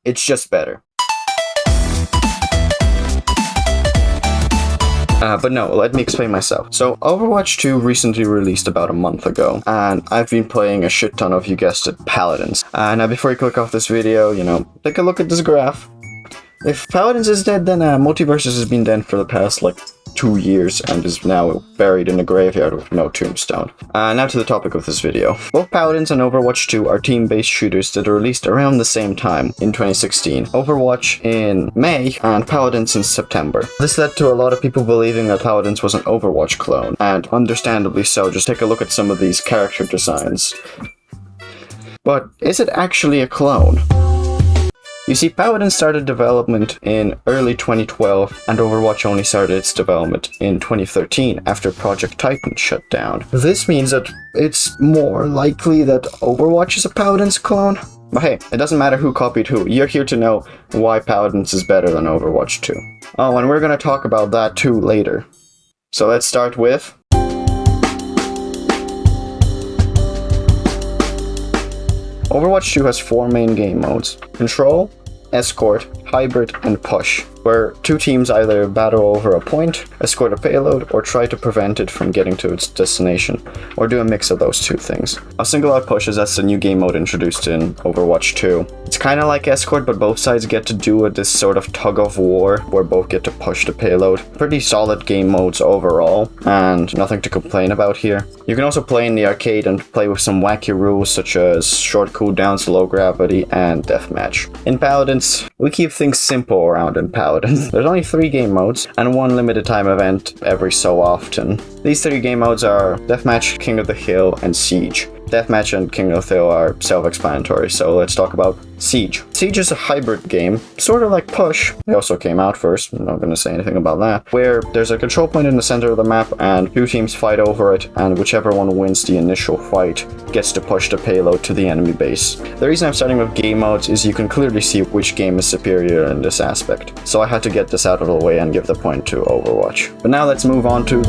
It's just better. But no, let me explain myself. So, Overwatch 2 recently released about a month ago, and I've been playing a shit ton of, you guessed it, Paladins. Now before you click off this video, take a look at this graph. If Paladins is dead, then Multiverses has been dead for the past, 2 years and is now buried in a graveyard with no tombstone. Now to the topic of this video. Both Paladins and Overwatch 2 are team-based shooters that are released around the same time in 2016. Overwatch in May and Paladins in September. This led to a lot of people believing that Paladins was an Overwatch clone, and understandably so. Just take a look at some of these character designs. But is it actually a clone? You see, Paladins started development in early 2012, and Overwatch only started its development in 2013 after Project Titan shut down. This means that it's more likely that Overwatch is a Paladins clone. But hey, it doesn't matter who copied who. You're here to know why Paladins is better than Overwatch 2. Oh, and we're gonna talk about that too later. So let's start with... Overwatch 2 has 4 main game modes: Control, Escort, Hybrid, and Push, where 2 teams either battle over a point, escort a payload, or try to prevent it from getting to its destination, or do a mix of those 2 things. I'll single out Push as that's the new game mode introduced in Overwatch 2. It's kinda like Escort, but both sides get to do this sort of tug of war, where both get to push the payload. Pretty solid game modes overall, and nothing to complain about here. You can also play in the arcade and play with some wacky rules such as short cooldowns, low gravity, and deathmatch. In Paladins, we keep things simple around in Paladins. There's only 3 game modes, and 1 limited time event every so often. These 3 game modes are Deathmatch, King of the Hill, and Siege. Deathmatch and King of the Hill are self-explanatory, so let's talk about Siege. Siege is a hybrid game, sort of like Push. It also came out first, I'm not going to say anything about that, where there's a control point in the center of the map and 2 teams fight over it, and whichever one wins the initial fight gets to push the payload to the enemy base. The reason I'm starting with game modes is you can clearly see which game is superior in this aspect, so I had to get this out of the way and give the point to Overwatch. But now let's move on to...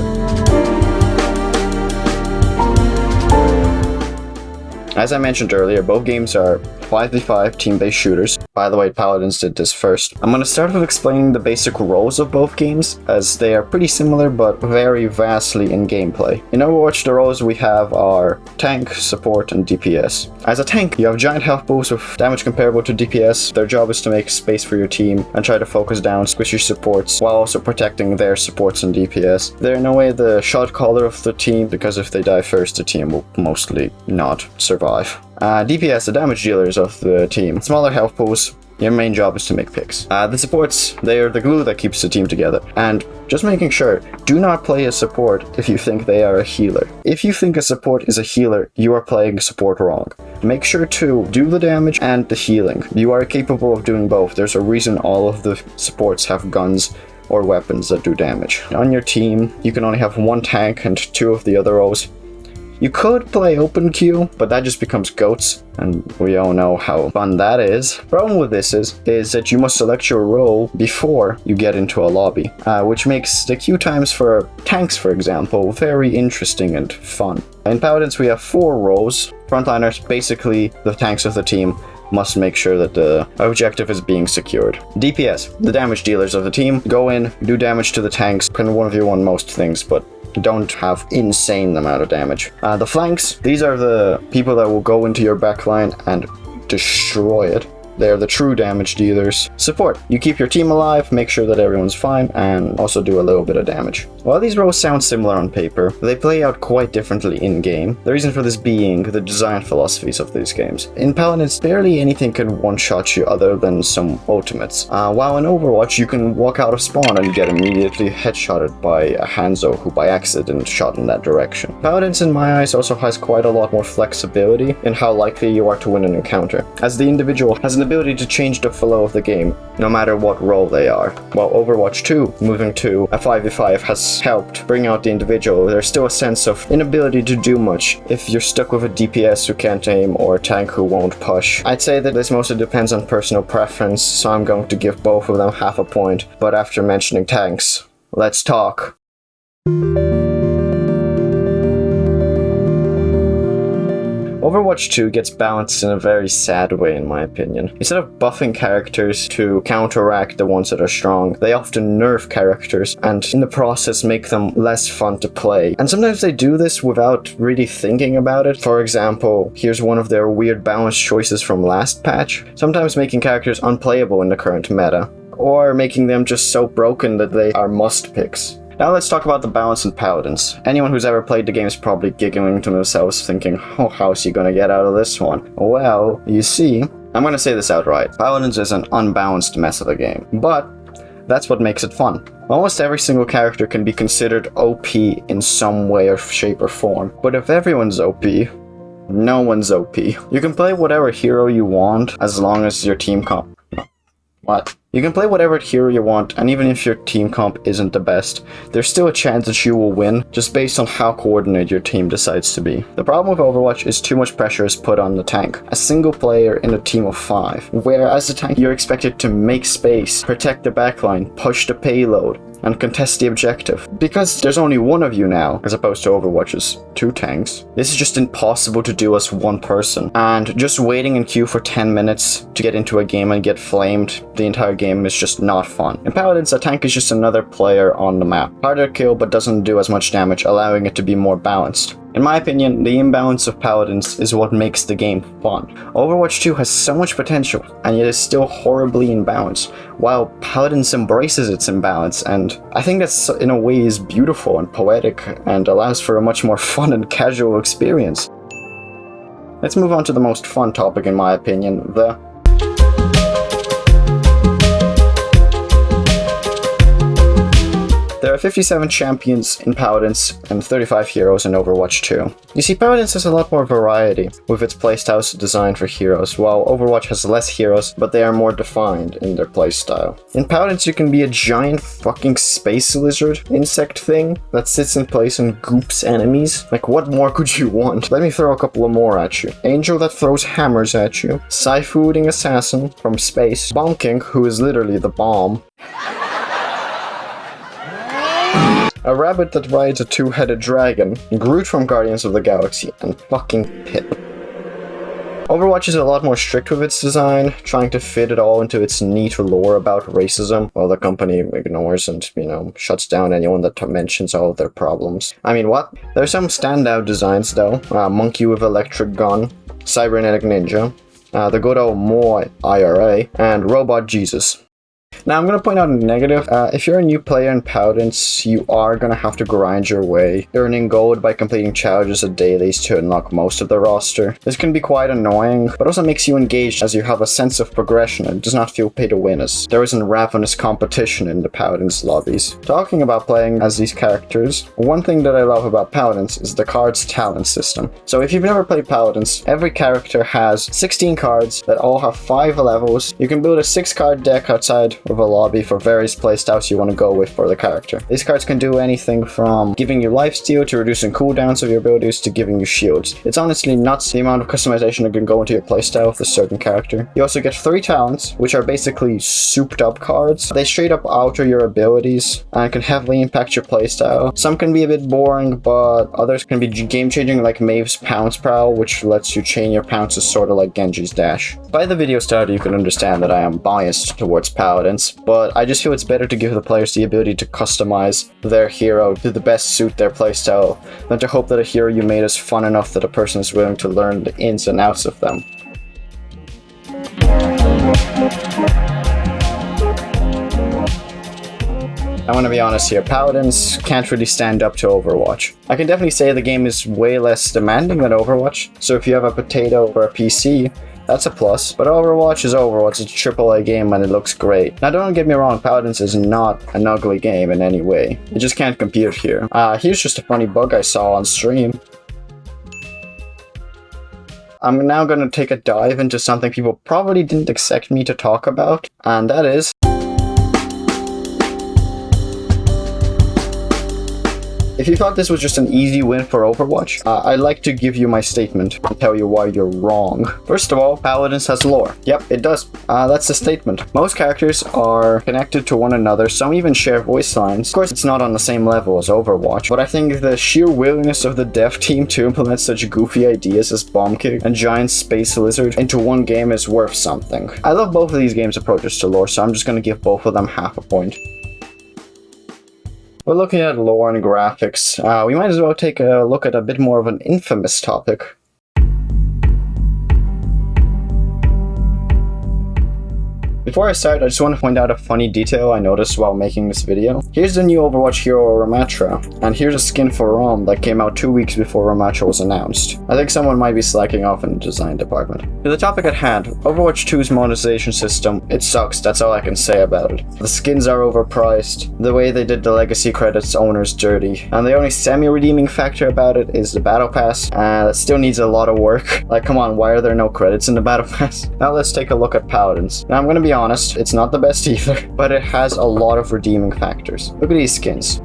As I mentioned earlier, both games are 5v5 team-based shooters. By the way, Paladins did this first. I'm going to start with explaining the basic roles of both games, as they are pretty similar but vary vastly in gameplay. In Overwatch, the roles we have are tank, support, and DPS. As a tank, you have giant health boosts with damage comparable to DPS. Their job is to make space for your team and try to focus down squishy supports while also protecting their supports and DPS. They're in a way the shot caller of the team, because if they die first, the team will mostly not survive. DPS, the damage dealers of the team. Smaller health pools, your main job is to make picks. The supports, they are the glue that keeps the team together. And just making sure, do not play a support if you think they are a healer. If you think a support is a healer, you are playing support wrong. Make sure to do the damage and the healing. You are capable of doing both. There's a reason all of the supports have guns or weapons that do damage. On your team, you can only have 1 tank and 2 of the other roles. You could play open queue, but that just becomes goats, and we all know how fun that is. The problem with this is that you must select your role before you get into a lobby, which makes the queue times for tanks, for example, very interesting and fun. In Paladins, we have 4 roles. Frontliners, basically the tanks of the team, must make sure that the objective is being secured. DPS, the damage dealers of the team, go in, do damage to the tanks, can 1v1 most things, but don't have insane amount of damage. The flanks, these are the people that will go into your backline and destroy it. They're the true damage dealers. Support, you keep your team alive, make sure that everyone's fine, and also do a little bit of damage. While these roles sound similar on paper, they play out quite differently in-game. The reason for this being the design philosophies of these games. In Paladins, barely anything can one-shot you other than some ultimates. While in Overwatch, you can walk out of spawn and get immediately headshotted by a Hanzo who by accident shot in that direction. Paladins, in my eyes, also has quite a lot more flexibility in how likely you are to win an encounter, as the individual has an ability to change the flow of the game, no matter what role they are. While Overwatch 2, moving to a 5v5, has helped bring out the individual, there's still a sense of inability to do much if you're stuck with a DPS who can't aim or a tank who won't push. I'd say that this mostly depends on personal preference, so I'm going to give both of them half a point, but after mentioning tanks, let's talk. Overwatch 2 gets balanced in a very sad way in my opinion. Instead of buffing characters to counteract the ones that are strong, they often nerf characters and in the process make them less fun to play. And sometimes they do this without really thinking about it. For example, here's one of their weird balance choices from last patch. Sometimes making characters unplayable in the current meta, or making them just so broken that they are must picks. Now let's talk about the balance in Paladins. Anyone who's ever played the game is probably giggling to themselves thinking, oh, how's he gonna get out of this one? Well, you see, I'm gonna say this outright. Paladins is an unbalanced mess of a game, but that's what makes it fun. Almost every single character can be considered OP in some way or shape or form, but if everyone's OP, no one's OP. You can play whatever hero you want as long as your team comp... What? You can play whatever hero you want, and even if your team comp isn't the best, there's still a chance that you will win, just based on how coordinated your team decides to be. The problem with Overwatch is too much pressure is put on the tank, a single player in a team of 5, where as a tank you're expected to make space, protect the backline, push the payload, and contest the objective. Because there's only one of you now, as opposed to Overwatch's 2 tanks, this is just impossible to do as one person. And just waiting in queue for 10 minutes to get into a game and get flamed the entire game is just not fun. In Paladins, a tank is just another player on the map. Harder to kill but doesn't do as much damage, allowing it to be more balanced. In my opinion, the imbalance of Paladins is what makes the game fun. Overwatch 2 has so much potential, and yet is still horribly imbalanced, while Paladins embraces its imbalance, and I think that's in a way is beautiful and poetic, and allows for a much more fun and casual experience. Let's move on to the most fun topic in my opinion, There are 57 champions in Paladins and 35 heroes in Overwatch 2. You see, Paladins has a lot more variety, with its playstyles designed for heroes, while Overwatch has less heroes, but they are more defined in their playstyle. In Paladins you can be a giant fucking space lizard insect thing that sits in place and goops enemies. Like, what more could you want? Let me throw a couple of more at you. Angel that throws hammers at you, Sci-fooding assassin from space, Bomb King, who is literally the bomb, a rabbit that rides a 2-headed dragon, Groot from Guardians of the Galaxy, and fucking Pip. Overwatch is a lot more strict with its design, trying to fit it all into its neat lore about racism, while the company ignores and, shuts down anyone that mentions all of their problems. I mean, what? There's some standout designs though. Monkey with electric gun, cybernetic ninja, the good old Moi IRA, and Robot Jesus. Now I'm going to point out a negative. If you're a new player in Paladins, you are going to have to grind your way, earning gold by completing challenges and dailies to unlock most of the roster. This can be quite annoying, but also makes you engaged as you have a sense of progression and does not feel pay to win as there isn't ravenous competition in the Paladins lobbies. Talking about playing as these characters, one thing that I love about Paladins is the cards talent system. So if you've never played Paladins, every character has 16 cards that all have 5 levels. You can build a 6-card deck outside of a lobby for various playstyles you want to go with for the character. These cards can do anything from giving you lifesteal to reducing cooldowns of your abilities to giving you shields. It's honestly nuts the amount of customization that can go into your playstyle with a certain character. You also get 3 talents, which are basically souped up cards. They straight up alter your abilities and can heavily impact your playstyle. Some can be a bit boring, but others can be game changing, like Maeve's Pounce Prowl, which lets you chain your pounces sort of like Genji's Dash. By the video starter you can understand that I am biased towards Paladins, but I just feel it's better to give the players the ability to customize their hero to the best suit their playstyle than to hope that a hero you made is fun enough that a person is willing to learn the ins and outs of them. I want to be honest here, Paladins can't really stand up to Overwatch. I can definitely say the game is way less demanding than Overwatch, so if you have a potato or a PC, that's a plus. But Overwatch is Overwatch, it's a AAA game and it looks great. Now don't get me wrong, Paladins is not an ugly game in any way. It just can't compete here. Here's just a funny bug I saw on stream. I'm now going to take a dive into something people probably didn't expect me to talk about, and that is If you thought this was just an easy win for Overwatch, I'd like to give you my statement and tell you why you're wrong. First of all, Paladins has lore. Yep, it does. That's the statement. Most characters are connected to one another, some even share voice lines. Of course, it's not on the same level as Overwatch, but I think the sheer willingness of the dev team to implement such goofy ideas as Bomb Kick and Giant Space Lizard into one game is worth something. I love both of these games' approaches to lore, so I'm just going to give both of them half a point. We're looking at lore and graphics. We might as well take a look at a bit more of an infamous topic. Before I start, I just want to point out a funny detail I noticed while making this video. Here's the new Overwatch hero Ramatra, and here's a skin for Rom that came out 2 weeks before Ramatra was announced. I think someone might be slacking off in the design department. To the topic at hand, Overwatch 2's monetization system, it sucks, that's all I can say about it. The skins are overpriced, the way they did the legacy credits owner's dirty, and the only semi-redeeming factor about it is the battle pass, and that still needs a lot of work. Like, come on, why are there no credits in the battle pass? Now let's take a look at Paladins. Now I'm gonna be honest, it's not the best either, but it has a lot of redeeming factors. Look at these skins.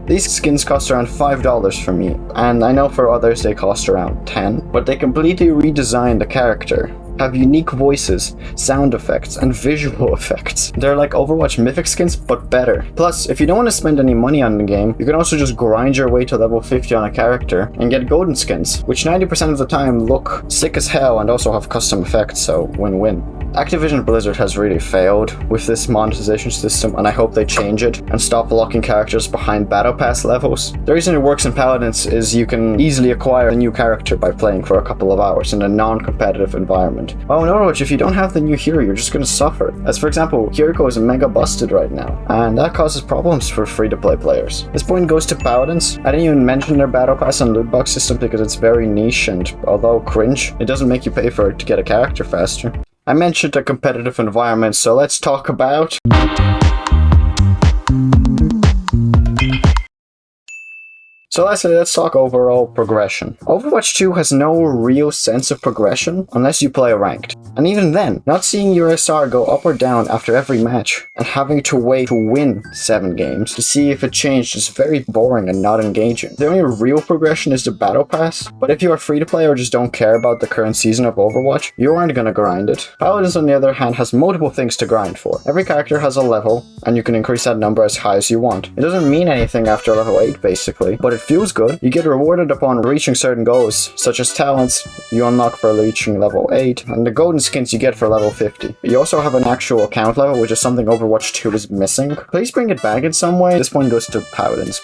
These skins cost around $5 for me, and I know for others they cost around $10, but they completely redesigned the character, have unique voices, sound effects, and visual effects. They're like Overwatch Mythic skins, but better. Plus, if you don't want to spend any money on the game, you can also just grind your way to level 50 on a character and get golden skins, which 90% of the time look sick as hell and also have custom effects, so win-win. Activision Blizzard has really failed with this monetization system, and I hope they change it and stop locking characters behind battle pass levels. The reason it works in Paladins is you can easily acquire a new character by playing for a couple of hours in a non-competitive environment. While in Overwatch, if you don't have the new hero, you're just gonna suffer. As for example, Kiriko is mega busted right now, and that causes problems for free-to-play players. This point goes to Paladins. I didn't even mention their battle pass and loot box system because it's very niche, and although cringe, it doesn't make you pay for it to get a character faster. I mentioned a competitive environment, so let's talk about... So let's talk overall progression. Overwatch 2 has no real sense of progression unless you play ranked. And even then, not seeing your SR go up or down after every match and having to wait to win 7 games to see if it changed is very boring and not engaging. The only real progression is the battle pass, but if you are free to play or just don't care about the current season of Overwatch, you aren't gonna grind it. Paladins on the other hand has multiple things to grind for. Every character has a level, and you can increase that number as high as you want. It doesn't mean anything after level 8 basically, but it feels good. You get rewarded upon reaching certain goals, such as talents you unlock for reaching level 8, and the golden skins you get for level 50. You also have an actual account level, which is something Overwatch 2 is missing. Please bring it back in some way. This point goes to Paladins.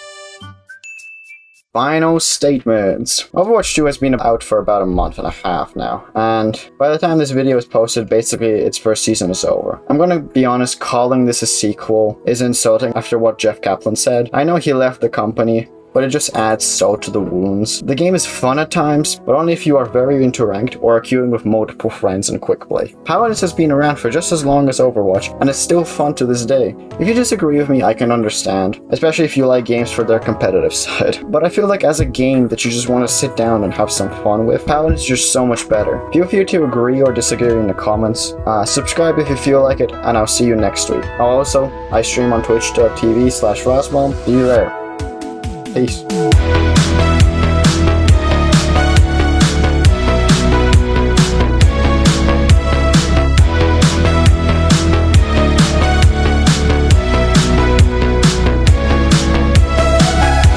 Final statements. Overwatch 2 has been out for about a month and a half now, and by the time this video is posted, basically its first season is over. I'm gonna be honest, calling this a sequel is insulting after what Jeff Kaplan said. I know he left the company, but it just adds salt to the wounds. The game is fun at times, but only if you are very into ranked or are queuing with multiple friends in quick play. Paladins has been around for just as long as Overwatch, and it's still fun to this day. If you disagree with me, I can understand, especially if you like games for their competitive side. But I feel like as a game that you just want to sit down and have some fun with, Paladins is just so much better. Feel free to agree or disagree in the comments. Subscribe if you feel like it, and I'll see you next week. I stream on twitch.tv/Rasmom. See you there. Peace.